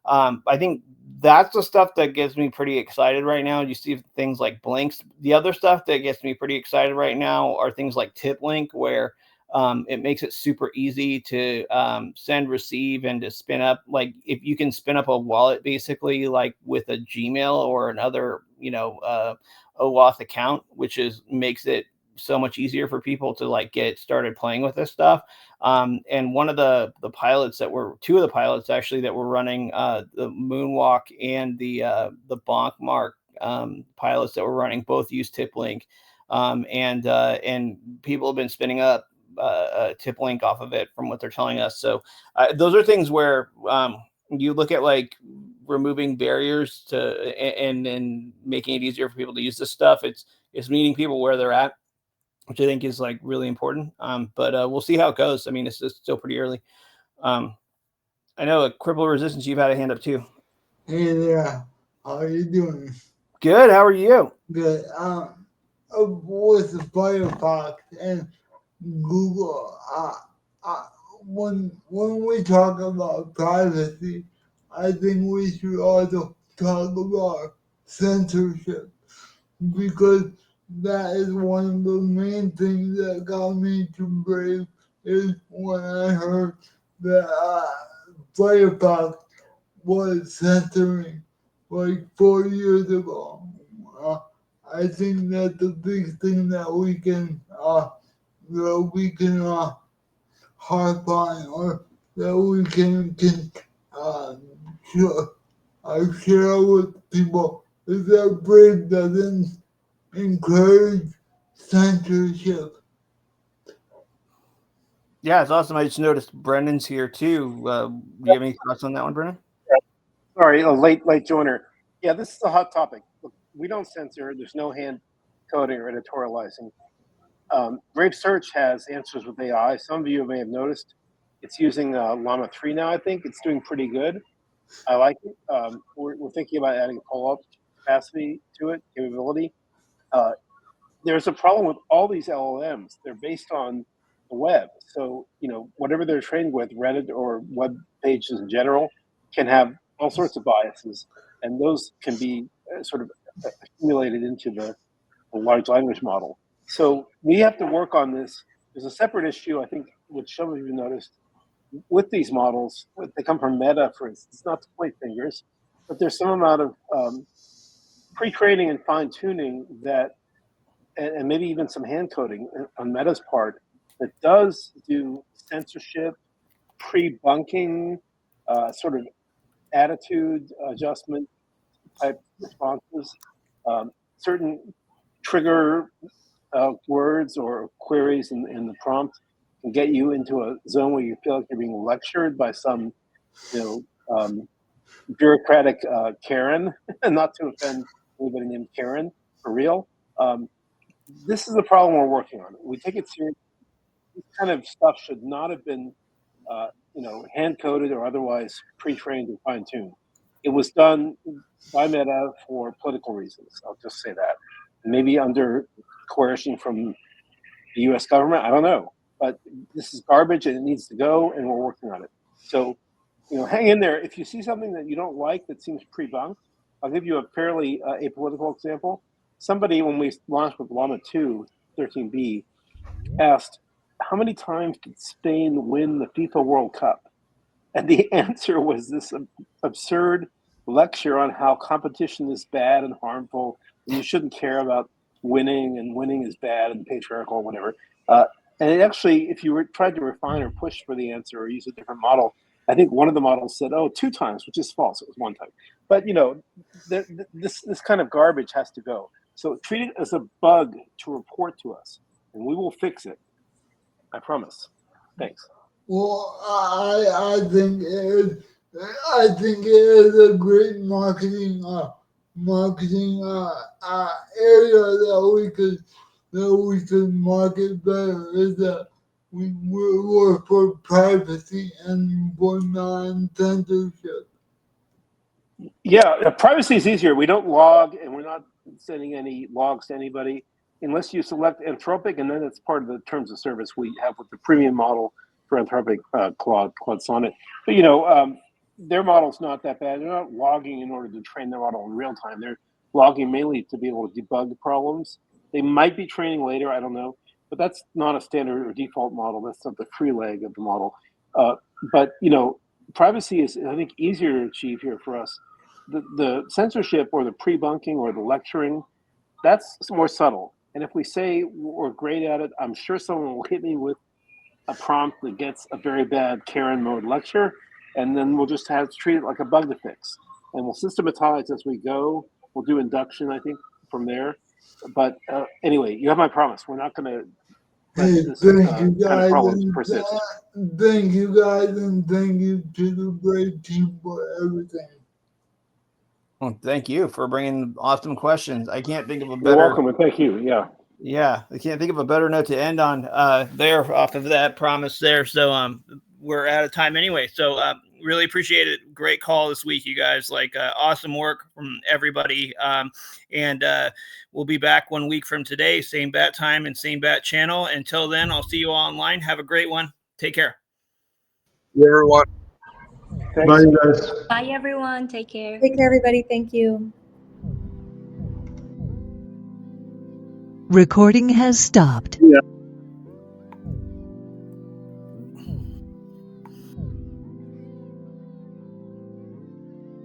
I think that's the stuff that gets me pretty excited right now. You see things like Blinks. The other stuff that gets me pretty excited right now are things like TipLink, where it makes it super easy to send, receive, and to spin up. Like if you can spin up a wallet basically like with a Gmail or another, OAuth account, which makes it so much easier for people to like get started playing with this stuff. And one of the pilots two of the pilots actually that were running the Moonwalk and the Bonk Mark pilots that were running both use TipLink. And people have been spinning up TipLink off of it from what they're telling us. So those are things where you look at like removing barriers and making it easier for people to use this stuff. It's meeting people where they're at, which I think is like really important. But we'll see how it goes. I mean, it's just still pretty early. I know at Cripple Resistance, you've had a hand up too. Hey there, how are you doing? Good. How are you? Good. With the Firefox and Google, when we talk about privacy, I think we should also talk about censorship, because that is one of the main things that got me to Brave, is when I heard that Firefox was censoring like 4 years ago. I think that the big thing that we can harp on, or that we can share with people, is that Brave doesn't encourage censorship. Yeah, it's awesome. I just noticed Brendan's here too. Do you have any thoughts on that one, Brendan? Sorry, a late joiner. Yeah, this is a hot topic. Look, we don't censor. There's no hand coding or editorializing. Brave Search has answers with AI. Some of you may have noticed it's using Llama 3 now, I think. It's doing pretty good. I like it. We're thinking about adding pull-up capacity to it, capability. There's a problem with all these LLMs. They're based on the web. So, whatever they're trained with, Reddit or web pages in general, can have all sorts of biases. And those can be sort of accumulated into the large language model. So we have to work on this. There's a separate issue, I think, which some of you noticed, with these models. They come from Meta, for instance, not to point fingers, but there's some amount of pre-training and fine-tuning that, and maybe even some hand coding on Meta's part, that does do censorship, pre-bunking, sort of attitude adjustment type responses, certain trigger words or queries in the prompt can get you into a zone where you feel like you're being lectured by some, bureaucratic Karen, not to offend anybody named Karen, for real. This is the problem we're working on. We take it seriously. This kind of stuff should not have been, hand-coded or otherwise pre-trained and fine-tuned. It was done by Meta for political reasons. I'll just say that. Maybe under coercion from the U.S. government. I don't know. But this is garbage and it needs to go, and we're working on it. So, hang in there. If you see something that you don't like that seems pre-bunked, I'll give you a fairly apolitical example. Somebody, when we launched with Llama 2, 13B, asked, how many times did Spain win the FIFA World Cup? And the answer was this absurd lecture on how competition is bad and harmful, and you shouldn't care about winning, and winning is bad and patriarchal or whatever. And it actually, if you tried to refine or push for the answer or use a different model, I think one of the models said, 2 times, which is false. It was 1 time. But, this kind of garbage has to go. So treat it as a bug to report to us, and we will fix it. I promise. Thanks. Well, I think it is a great marketing area that we could market better. Is that we're for privacy and for non-censorship. Yeah, privacy is easier. We don't log, and we're not sending any logs to anybody unless you select Anthropic, and then it's part of the terms of service we have with the premium model for Anthropic, Claude Sonnet. But their model's not that bad. They're not logging in order to train their model in real time. They're logging mainly to be able to debug the problems. They might be training later, I don't know, but that's not a standard or default model. That's not the free leg of the model. But privacy is, I think, easier to achieve here for us. The censorship or the pre-bunking or the lecturing, that's more subtle. And if we say we're great at it, I'm sure someone will hit me with a prompt that gets a very bad Karen mode lecture, and then we'll just have to treat it like a bug to fix. And we'll systematize as we go. We'll do induction, I think, from there. But anyway, you have my promise. We're not going to let this kind of problems persist. Thank you guys, and thank you to the Brave team for everything. Well, thank you for bringing awesome questions. I can't think of a better. You're welcome, and thank you. Yeah, I can't think of a better note to end on there off of that promise there. So we're out of time anyway. So really appreciate it. Great call this week, you guys. Like awesome work from everybody. And we'll be back 1 week from today, same bat time and same bat channel. Until then, I'll see you all online. Have a great one. Take care. Yeah, everyone. Bye, you guys. Bye, everyone. Take care. Take care, everybody. Thank you. Recording has stopped. Yeah.